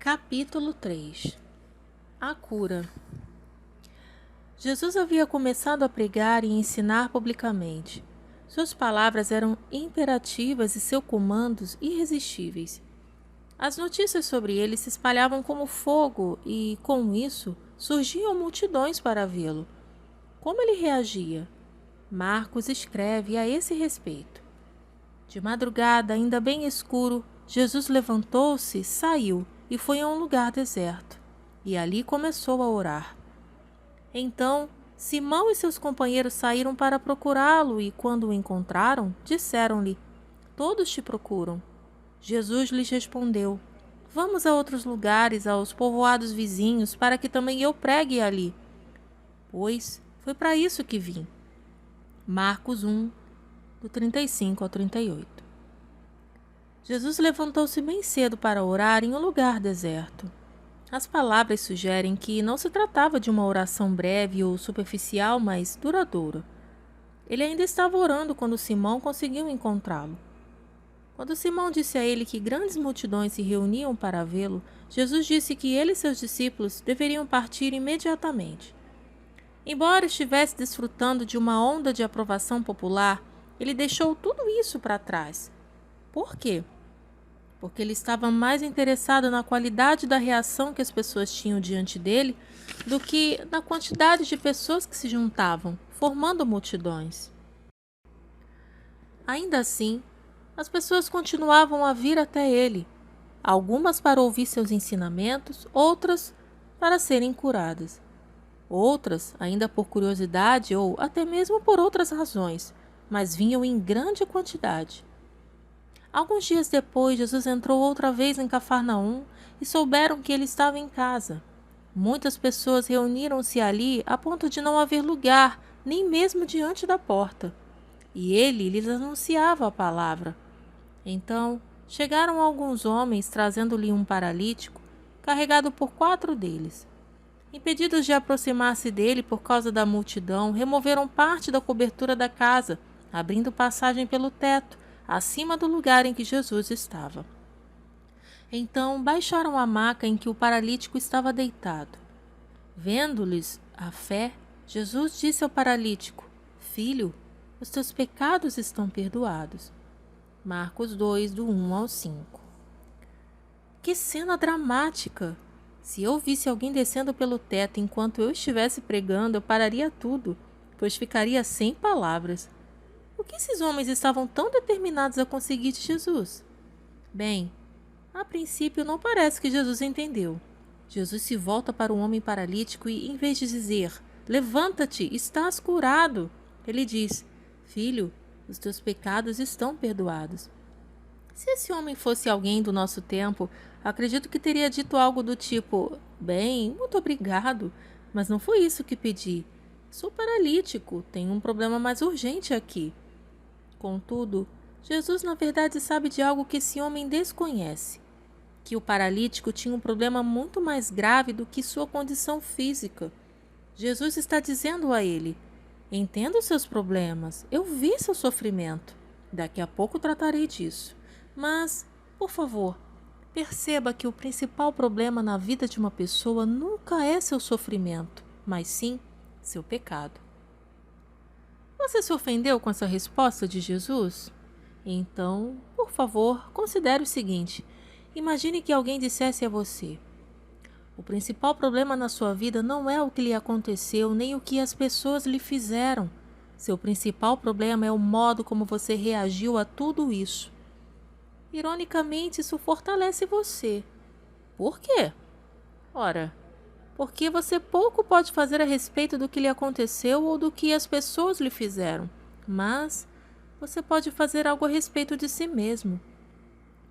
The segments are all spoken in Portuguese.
Capítulo 3. A cura. Jesus havia começado a pregar e ensinar publicamente. Suas palavras eram imperativas e seus comandos irresistíveis. As notícias sobre ele se espalhavam como fogo e, com isso, surgiam multidões para vê-lo. Como ele reagia? Marcos escreve a esse respeito. De madrugada, ainda bem escuro, Jesus levantou-se, saiu e foi a um lugar deserto, e ali começou a orar. Então, Simão e seus companheiros saíram para procurá-lo e, quando o encontraram, disseram-lhe: "Todos te procuram." Jesus lhes respondeu: "Vamos a outros lugares, aos povoados vizinhos, para que também eu pregue ali, pois foi para isso que vim." Marcos 1, do 35 ao 38. Jesus levantou-se bem cedo para orar em um lugar deserto. As palavras sugerem que não se tratava de uma oração breve ou superficial, mas duradoura. Ele ainda estava orando quando Simão conseguiu encontrá-lo. Quando Simão disse a ele que grandes multidões se reuniam para vê-lo, Jesus disse que ele e seus discípulos deveriam partir imediatamente. Embora estivesse desfrutando de uma onda de aprovação popular, ele deixou tudo isso para trás. Por quê? Porque ele estava mais interessado na qualidade da reação que as pessoas tinham diante dele do que na quantidade de pessoas que se juntavam, formando multidões. Ainda assim, as pessoas continuavam a vir até ele, algumas para ouvir seus ensinamentos, outras para serem curadas. Outras, ainda por curiosidade ou até mesmo por outras razões, mas vinham em grande quantidade. Alguns dias depois, Jesus entrou outra vez em Cafarnaum e souberam que ele estava em casa. Muitas pessoas reuniram-se ali a ponto de não haver lugar, nem mesmo diante da porta. E ele lhes anunciava a palavra. Então, chegaram alguns homens trazendo-lhe um paralítico, carregado por 4 deles. Impedidos de aproximar-se dele por causa da multidão, removeram parte da cobertura da casa, abrindo passagem pelo teto, acima do lugar em que Jesus estava. Então baixaram a maca em que o paralítico estava deitado. Vendo-lhes a fé, Jesus disse ao paralítico: "Filho, os teus pecados estão perdoados." Marcos 2, do 1 ao 5. Que cena dramática! Se eu visse alguém descendo pelo teto enquanto eu estivesse pregando, eu pararia tudo, pois ficaria sem palavras. O que esses homens estavam tão determinados a conseguir de Jesus? Bem, a princípio não parece que Jesus entendeu. Jesus se volta para o homem paralítico e, em vez de dizer: "Levanta-te, estás curado", ele diz: "Filho, os teus pecados estão perdoados." Se esse homem fosse alguém do nosso tempo, acredito que teria dito algo do tipo: "Bem, muito obrigado, mas não foi isso que pedi. Sou paralítico, tenho um problema mais urgente aqui." Contudo, Jesus na verdade sabe de algo que esse homem desconhece, que o paralítico tinha um problema muito mais grave do que sua condição física. Jesus está dizendo a ele: "Entendo os seus problemas, eu vi seu sofrimento, daqui a pouco tratarei disso. Mas, por favor, perceba que o principal problema na vida de uma pessoa nunca é seu sofrimento, mas sim seu pecado." Você se ofendeu com essa resposta de Jesus? Então, por favor, considere o seguinte: imagine que alguém dissesse a você: "O principal problema na sua vida não é o que lhe aconteceu, nem o que as pessoas lhe fizeram. Seu principal problema é o modo como você reagiu a tudo isso." Ironicamente, isso fortalece você. Por quê? Ora, porque você pouco pode fazer a respeito do que lhe aconteceu ou do que as pessoas lhe fizeram, mas você pode fazer algo a respeito de si mesmo.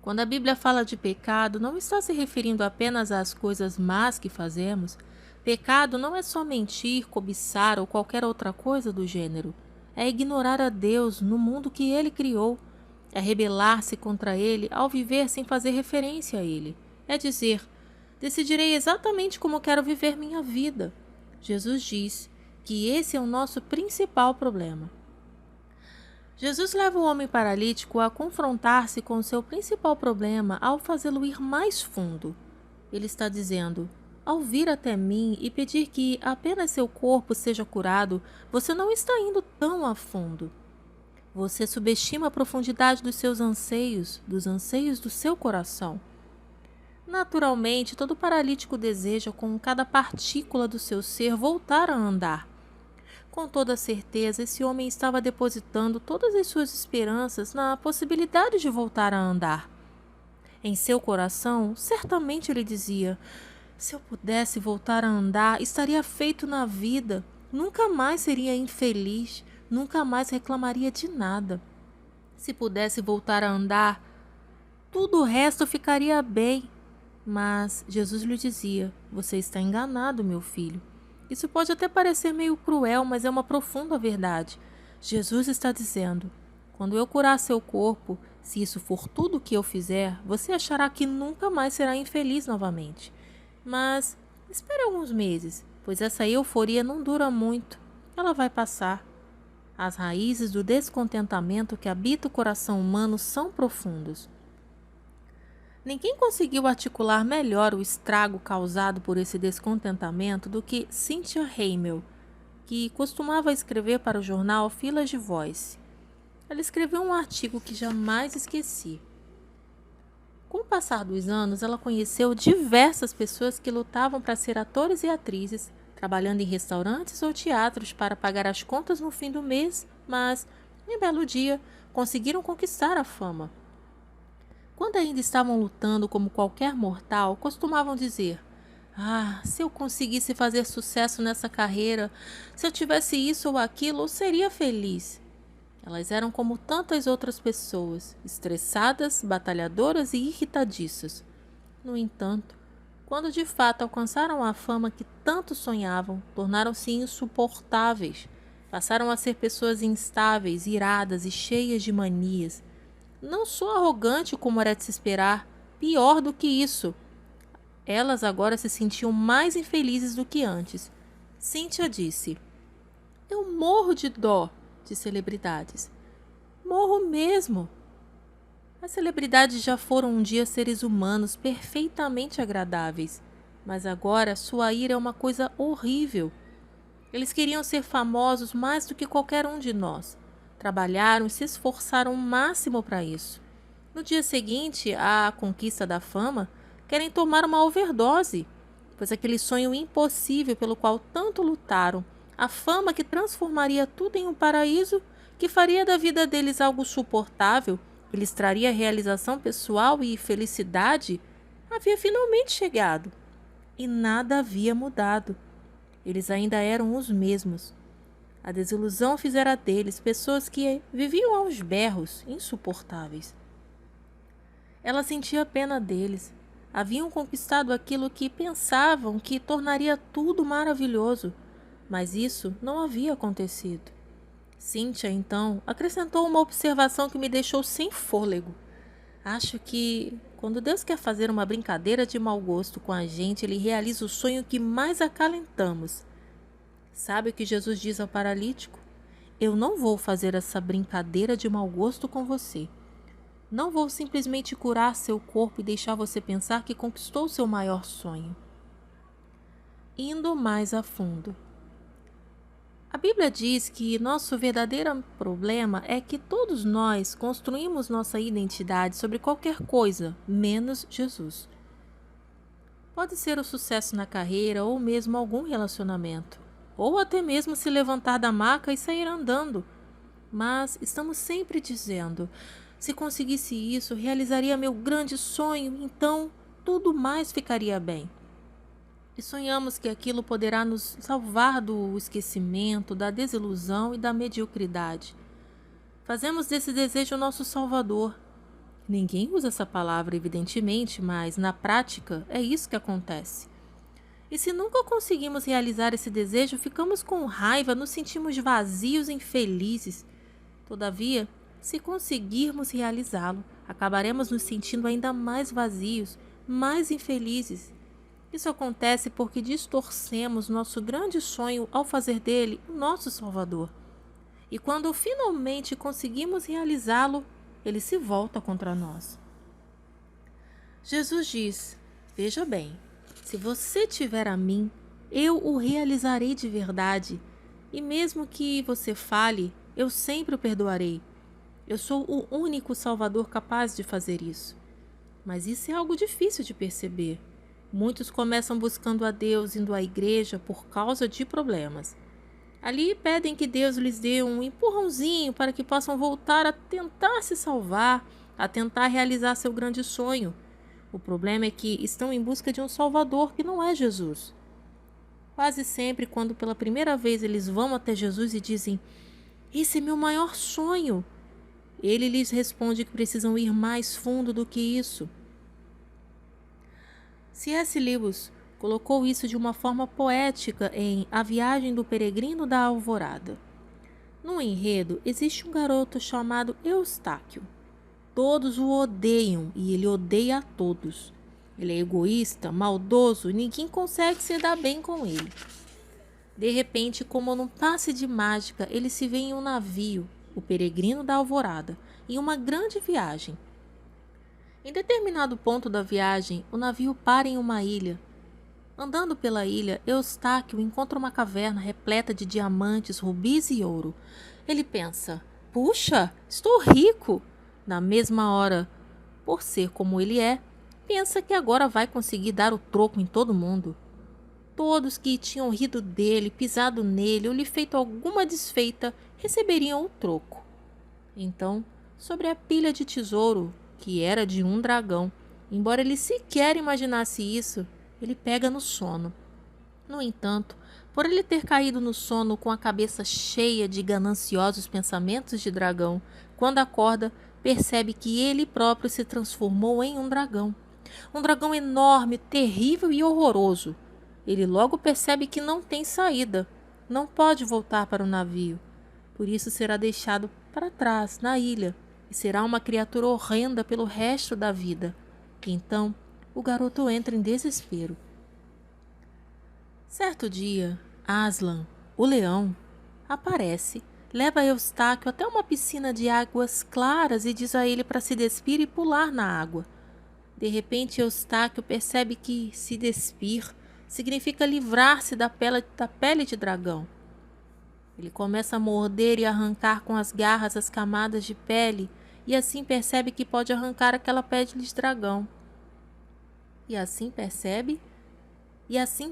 Quando a Bíblia fala de pecado, não está se referindo apenas às coisas más que fazemos. Pecado não é só mentir, cobiçar ou qualquer outra coisa do gênero. É ignorar a Deus no mundo que Ele criou. É rebelar-se contra Ele ao viver sem fazer referência a Ele. É dizer: "Decidirei exatamente como quero viver minha vida." Jesus diz que esse é o nosso principal problema. Jesus leva o homem paralítico a confrontar-se com seu principal problema ao fazê-lo ir mais fundo. Ele está dizendo: ao vir até mim e pedir que apenas seu corpo seja curado, você não está indo tão a fundo. Você subestima a profundidade dos seus anseios, dos anseios do seu coração. Naturalmente, todo paralítico deseja, com cada partícula do seu ser, voltar a andar. Com toda certeza, esse homem estava depositando todas as suas esperanças na possibilidade de voltar a andar. Em seu coração, certamente ele dizia: se eu pudesse voltar a andar, estaria feito na vida, nunca mais seria infeliz, nunca mais reclamaria de nada. Se pudesse voltar a andar, tudo o resto ficaria bem. Mas Jesus lhe dizia: você está enganado, meu filho. Isso pode até parecer meio cruel, mas é uma profunda verdade. Jesus está dizendo: quando eu curar seu corpo, se isso for tudo o que eu fizer, você achará que nunca mais será infeliz novamente. Mas espere alguns meses, pois essa euforia não dura muito. Ela vai passar. As raízes do descontentamento que habita o coração humano são profundas. Ninguém conseguiu articular melhor o estrago causado por esse descontentamento do que Cynthia Hamel, que costumava escrever para o jornal Village Voice. Ela escreveu um artigo que jamais esqueci. Com o passar dos anos, ela conheceu diversas pessoas que lutavam para ser atores e atrizes, trabalhando em restaurantes ou teatros para pagar as contas no fim do mês, mas, em belo dia, conseguiram conquistar a fama. Quando ainda estavam lutando como qualquer mortal, costumavam dizer: se eu conseguisse fazer sucesso nessa carreira, se eu tivesse isso ou aquilo, eu seria feliz. Elas eram como tantas outras pessoas, estressadas, batalhadoras e irritadiças. No entanto, quando de fato alcançaram a fama que tanto sonhavam, tornaram-se insuportáveis. Passaram a ser pessoas instáveis, iradas e cheias de manias. Não só arrogante como era de se esperar, pior do que isso. Elas agora se sentiam mais infelizes do que antes. Cynthia disse: eu morro de dó de celebridades. Morro mesmo. As celebridades já foram um dia seres humanos perfeitamente agradáveis, mas agora sua ira é uma coisa horrível. Eles queriam ser famosos mais do que qualquer um de nós. Trabalharam e se esforçaram o máximo para isso. No dia seguinte à conquista da fama, querem tomar uma overdose, pois aquele sonho impossível pelo qual tanto lutaram, a fama que transformaria tudo em um paraíso, que faria da vida deles algo suportável, que lhes traria realização pessoal e felicidade, havia finalmente chegado. E nada havia mudado. Eles ainda eram os mesmos. A desilusão fizera deles pessoas que viviam aos berros, insuportáveis. Ela sentia pena deles. Haviam conquistado aquilo que pensavam que tornaria tudo maravilhoso, mas isso não havia acontecido. Cynthia, então, acrescentou uma observação que me deixou sem fôlego. Acho que, quando Deus quer fazer uma brincadeira de mau gosto com a gente, Ele realiza o sonho que mais acalentamos. Sabe o que Jesus diz ao paralítico? Eu não vou fazer essa brincadeira de mau gosto com você. Não vou simplesmente curar seu corpo e deixar você pensar que conquistou seu maior sonho. Indo mais a fundo. A Bíblia diz que nosso verdadeiro problema é que todos nós construímos nossa identidade sobre qualquer coisa, menos Jesus. Pode ser o sucesso na carreira ou mesmo algum relacionamento, ou até mesmo se levantar da maca e sair andando. Mas estamos sempre dizendo: se conseguisse isso, realizaria meu grande sonho, então tudo mais ficaria bem. E sonhamos que aquilo poderá nos salvar do esquecimento, da desilusão e da mediocridade. Fazemos desse desejo o nosso salvador. Ninguém usa essa palavra, evidentemente, mas na prática é isso que acontece. E se nunca conseguimos realizar esse desejo, ficamos com raiva, nos sentimos vazios e infelizes. Todavia, se conseguirmos realizá-lo, acabaremos nos sentindo ainda mais vazios, mais infelizes. Isso acontece porque distorcemos nosso grande sonho ao fazer dele o nosso Salvador. E quando finalmente conseguimos realizá-lo, ele se volta contra nós. Jesus diz: Veja bem, se você tiver a mim, eu o realizarei de verdade, e mesmo que você fale, eu sempre o perdoarei. Eu sou o único Salvador capaz de fazer isso. Mas isso é algo difícil de perceber. Muitos começam buscando a Deus indo à igreja por causa de problemas. Ali pedem que Deus lhes dê um empurrãozinho para que possam voltar a tentar se salvar, a tentar realizar seu grande sonho. O problema é que estão em busca de um Salvador que não é Jesus. Quase sempre, quando pela primeira vez eles vão até Jesus e dizem: "Esse é meu maior sonho", ele lhes responde que precisam ir mais fundo do que isso. C.S. Lewis colocou isso de uma forma poética em A Viagem do Peregrino da Alvorada. No enredo, existe um garoto chamado Eustáquio. Todos o odeiam e ele odeia a todos. Ele é egoísta, maldoso e ninguém consegue se dar bem com ele. De repente, como num passe de mágica, ele se vê em um navio, o Peregrino da Alvorada, em uma grande viagem. Em determinado ponto da viagem, o navio para em uma ilha. Andando pela ilha, Eustáquio encontra uma caverna repleta de diamantes, rubis e ouro. Ele pensa: "Puxa, estou rico!" Na mesma hora, por ser como ele é, pensa que agora vai conseguir dar o troco em todo mundo. Todos que tinham rido dele, pisado nele ou lhe feito alguma desfeita receberiam o troco. Então, sobre a pilha de tesouro, que era de um dragão, embora ele sequer imaginasse isso, ele pega no sono. No entanto, por ele ter caído no sono com a cabeça cheia de gananciosos pensamentos de dragão, quando acorda, percebe que ele próprio se transformou em um dragão. Um dragão enorme, terrível e horroroso. Ele logo percebe que não tem saída, não pode voltar para o navio. Por isso será deixado para trás, na ilha, e será uma criatura horrenda pelo resto da vida. Então, o garoto entra em desespero. Certo dia, Aslan, o leão, aparece, leva Eustáquio até uma piscina de águas claras e diz a ele para se despir e pular na água. De repente, Eustáquio percebe que se despir significa livrar-se da pele de dragão. Ele começa a morder e arrancar com as garras as camadas de pele e assim percebe que pode arrancar aquela pele de dragão. E assim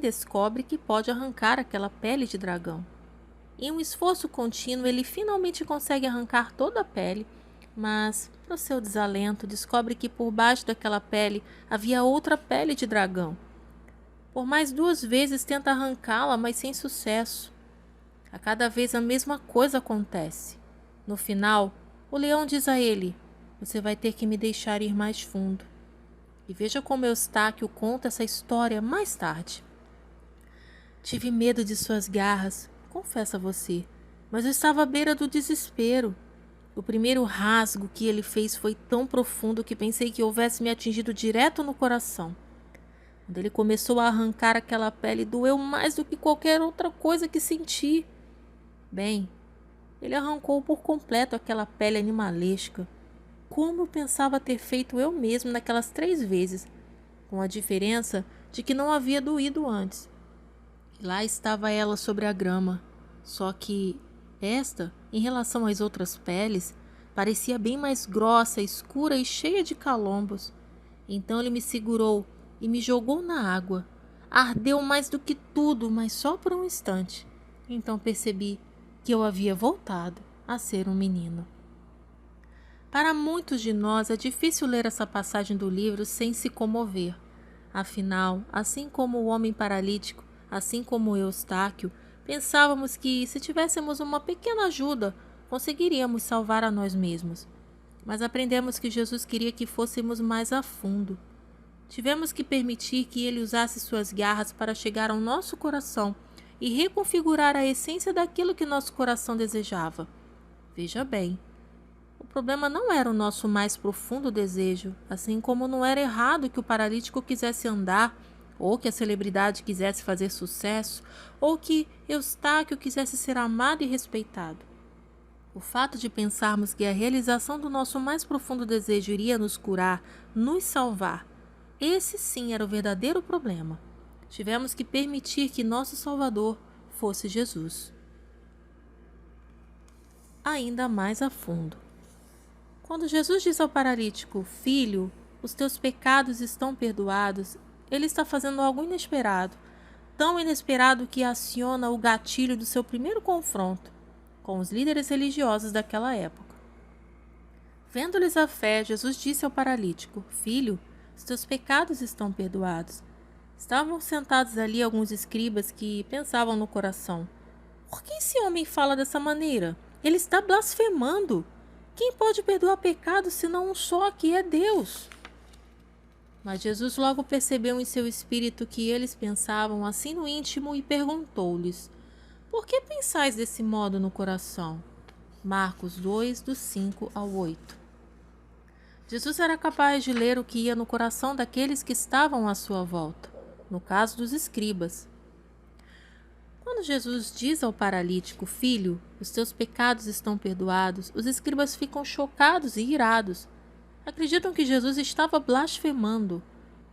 descobre que pode arrancar aquela pele de dragão. Em um esforço contínuo, ele finalmente consegue arrancar toda a pele, mas, para o seu desalento, descobre que por baixo daquela pele havia outra pele de dragão. Por mais 2 vezes tenta arrancá-la, mas sem sucesso. A cada vez a mesma coisa acontece. No final, o leão diz a ele: "Você vai ter que me deixar ir mais fundo." E veja como Eustáquio conta essa história mais tarde. "Tive medo de suas garras, confesso a você, mas eu estava à beira do desespero. O primeiro rasgo que ele fez foi tão profundo que pensei que houvesse me atingido direto no coração. Quando ele começou a arrancar aquela pele, doeu mais do que qualquer outra coisa que senti. Bem, ele arrancou por completo aquela pele animalesca, como eu pensava ter feito eu mesmo naquelas 3 vezes, com a diferença de que não havia doído antes. E lá estava ela sobre a grama, só que esta, em relação às outras peles, parecia bem mais grossa, escura e cheia de calombos. Então ele me segurou e me jogou na água. Ardeu mais do que tudo, mas só por um instante. Então percebi que eu havia voltado a ser um menino." Para muitos de nós é difícil ler essa passagem do livro sem se comover. Afinal, assim como o homem paralítico, assim como Eustáquio, pensávamos que, se tivéssemos uma pequena ajuda, conseguiríamos salvar a nós mesmos. Mas aprendemos que Jesus queria que fôssemos mais a fundo. Tivemos que permitir que ele usasse suas garras para chegar ao nosso coração e reconfigurar a essência daquilo que nosso coração desejava. Veja bem, o problema não era o nosso mais profundo desejo, assim como não era errado que o paralítico quisesse andar, ou que a celebridade quisesse fazer sucesso, ou que Eustáquio quisesse ser amado e respeitado. O fato de pensarmos que a realização do nosso mais profundo desejo iria nos curar, nos salvar, Esse sim era o verdadeiro problema. Tivemos que permitir que nosso Salvador fosse Jesus. Ainda mais a fundo. Quando Jesus diz ao paralítico: Filho, os teus pecados estão perdoados, ele está fazendo algo inesperado, tão inesperado que aciona o gatilho do seu primeiro confronto com os líderes religiosos daquela época. Vendo-lhes a fé, Jesus disse ao paralítico: Filho, os teus pecados estão perdoados. Estavam sentados ali alguns escribas que pensavam no coração: Por que esse homem fala dessa maneira? Ele está blasfemando. Quem pode perdoar pecado senão um só, que é Deus? Mas Jesus logo percebeu em seu espírito que eles pensavam assim no íntimo e perguntou-lhes: Por que pensais desse modo no coração? Marcos 2, do 5 ao 8. Jesus era capaz de ler o que ia no coração daqueles que estavam à sua volta, no caso dos escribas. Quando Jesus diz ao paralítico: Filho, os teus pecados estão perdoados, os escribas ficam chocados e irados. Acreditam que Jesus estava blasfemando,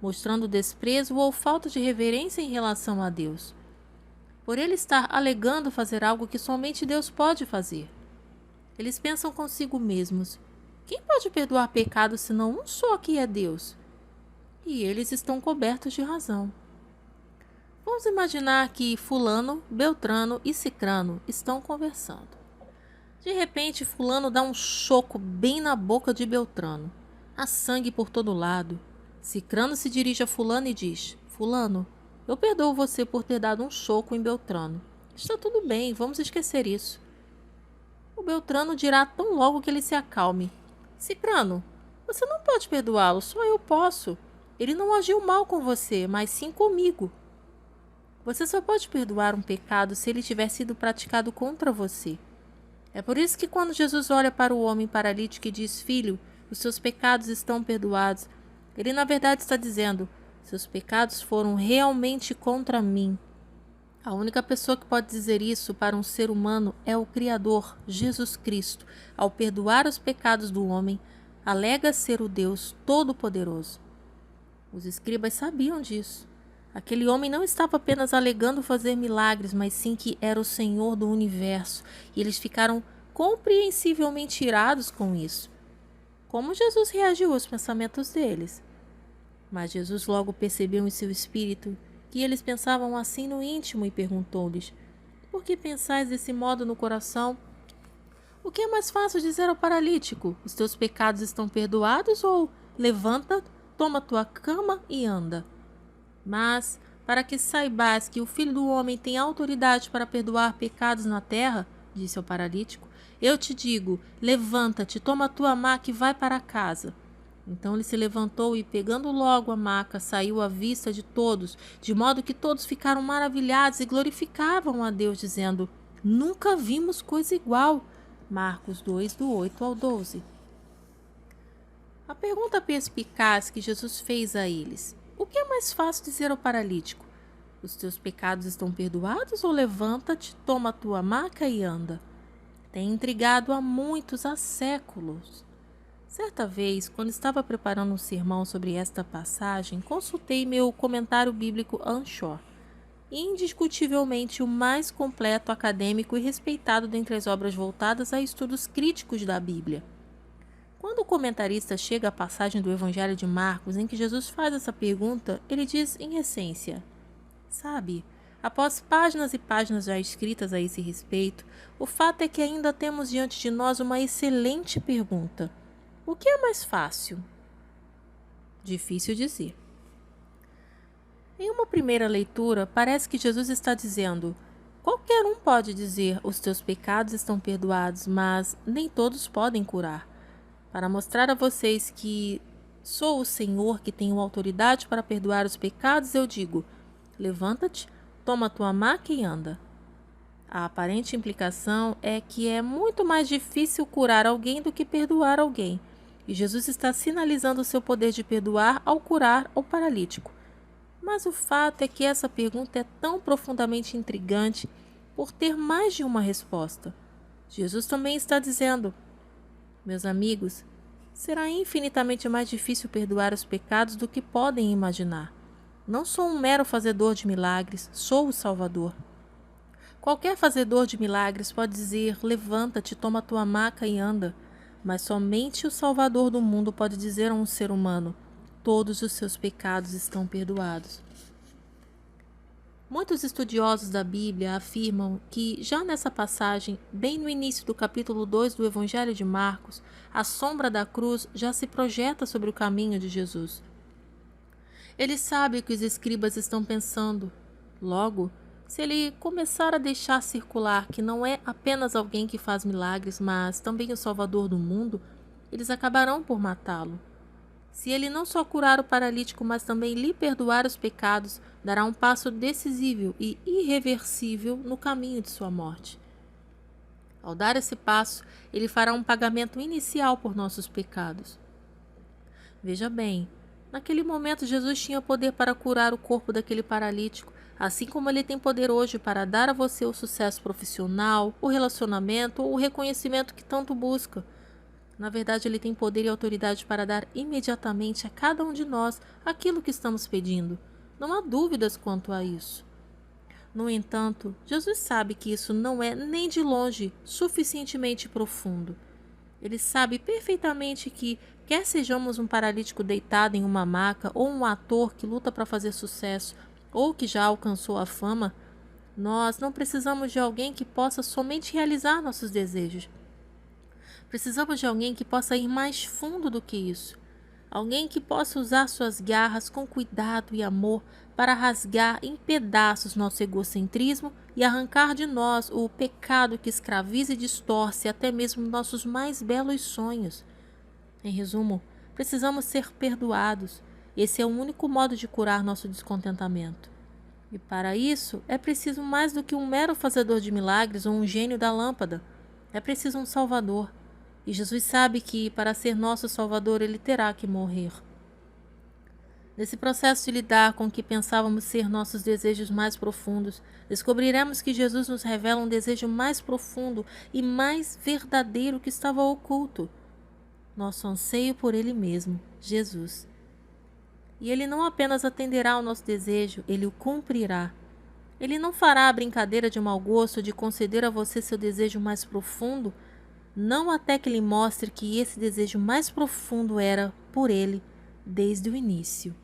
mostrando desprezo ou falta de reverência em relação a Deus, por ele estar alegando fazer algo que somente Deus pode fazer. Eles pensam consigo mesmos: Quem pode perdoar pecado senão um só, que é Deus? E eles estão cobertos de razão. Vamos imaginar que fulano, beltrano e cicrano estão conversando. De repente, fulano dá um soco bem na boca de beltrano. Há sangue por todo lado. Cicrano se dirige a fulano e diz: Fulano, eu perdoo você por ter dado um soco em beltrano. Está tudo bem, vamos esquecer isso. O beltrano dirá tão logo que ele se acalme: Cicrano, você não pode perdoá-lo, só eu posso. Ele não agiu mal com você, mas sim comigo. Você só pode perdoar um pecado se ele tiver sido praticado contra você. É por isso que quando Jesus olha para o homem paralítico e diz: Filho, os seus pecados estão perdoados, ele na verdade está dizendo: seus pecados foram realmente contra mim. A única pessoa que pode dizer isso para um ser humano é o Criador, Jesus Cristo. Ao perdoar os pecados do homem, alega ser o Deus Todo-Poderoso. Os escribas sabiam disso. Aquele homem não estava apenas alegando fazer milagres, mas sim que era o Senhor do universo, e eles ficaram compreensivelmente irados com isso. Como Jesus reagiu aos pensamentos deles? Mas Jesus logo percebeu em seu espírito que eles pensavam assim no íntimo e perguntou-lhes: Por que pensais desse modo no coração? O que é mais fácil dizer ao paralítico: Os teus pecados estão perdoados, ou levanta, toma tua cama e anda? Mas, para que saibas que o Filho do Homem tem autoridade para perdoar pecados na terra, disse ao paralítico, eu te digo: levanta-te, toma a tua maca e vai para casa. Então ele se levantou e, pegando logo a maca, saiu à vista de todos, de modo que todos ficaram maravilhados e glorificavam a Deus, dizendo: Nunca vimos coisa igual. Marcos 2, do 8 ao 12. A pergunta perspicaz que Jesus fez a eles: O que é mais fácil dizer ao paralítico? Os teus pecados estão perdoados, ou levanta-te, toma a tua maca e anda? Tem intrigado a muitos há séculos. Certa vez, quando estava preparando um sermão sobre esta passagem, consultei meu comentário bíblico Anchor, indiscutivelmente o mais completo, acadêmico e respeitado dentre as obras voltadas a estudos críticos da Bíblia. Quando o comentarista chega à passagem do Evangelho de Marcos em que Jesus faz essa pergunta, ele diz em essência: Sabe, após páginas e páginas já escritas a esse respeito, o fato é que ainda temos diante de nós uma excelente pergunta. O que é mais fácil? Difícil dizer. Em uma primeira leitura, parece que Jesus está dizendo: qualquer um pode dizer, os teus pecados estão perdoados, mas nem todos podem curar. Para mostrar a vocês que sou o Senhor que tenho autoridade para perdoar os pecados, eu digo: levanta-te, toma a tua maca e anda. A aparente implicação é que é muito mais difícil curar alguém do que perdoar alguém. E Jesus está sinalizando o seu poder de perdoar ao curar o paralítico. Mas o fato é que essa pergunta é tão profundamente intrigante por ter mais de uma resposta. Jesus também está dizendo: meus amigos, será infinitamente mais difícil perdoar os pecados do que podem imaginar. Não sou um mero fazedor de milagres, sou o Salvador. Qualquer fazedor de milagres pode dizer: levanta-te, toma tua maca e anda. Mas somente o Salvador do mundo pode dizer a um ser humano: todos os seus pecados estão perdoados. Muitos estudiosos da Bíblia afirmam que, já nessa passagem, bem no início do capítulo 2 do Evangelho de Marcos, a sombra da cruz já se projeta sobre o caminho de Jesus. Ele sabe o que os escribas estão pensando. Logo, se ele começar a deixar circular que não é apenas alguém que faz milagres, mas também o Salvador do mundo, eles acabarão por matá-lo. Se ele não só curar o paralítico, mas também lhe perdoar os pecados, dará um passo decisivo e irreversível no caminho de sua morte. Ao dar esse passo, ele fará um pagamento inicial por nossos pecados. Veja bem, naquele momento Jesus tinha poder para curar o corpo daquele paralítico, assim como ele tem poder hoje para dar a você o sucesso profissional, o relacionamento ou o reconhecimento que tanto busca. Na verdade, ele tem poder e autoridade para dar imediatamente a cada um de nós aquilo que estamos pedindo. Não há dúvidas quanto a isso. No entanto, Jesus sabe que isso não é nem de longe suficientemente profundo. Ele sabe perfeitamente que, quer sejamos um paralítico deitado em uma maca ou um ator que luta para fazer sucesso ou que já alcançou a fama, nós não precisamos de alguém que possa somente realizar nossos desejos. Precisamos de alguém que possa ir mais fundo do que isso. Alguém que possa usar suas garras com cuidado e amor para rasgar em pedaços nosso egocentrismo e arrancar de nós o pecado que escraviza e distorce até mesmo nossos mais belos sonhos. Em resumo, precisamos ser perdoados. Esse é o único modo de curar nosso descontentamento. E para isso, é preciso mais do que um mero fazedor de milagres ou um gênio da lâmpada. É preciso um Salvador. E Jesus sabe que, para ser nosso Salvador, ele terá que morrer. Nesse processo de lidar com o que pensávamos ser nossos desejos mais profundos, descobriremos que Jesus nos revela um desejo mais profundo e mais verdadeiro que estava oculto. Nosso anseio por Ele mesmo, Jesus. E Ele não apenas atenderá ao nosso desejo, Ele o cumprirá. Ele não fará a brincadeira de mau gosto de conceder a você seu desejo mais profundo, não até que lhe mostre que esse desejo mais profundo era por ele desde o início.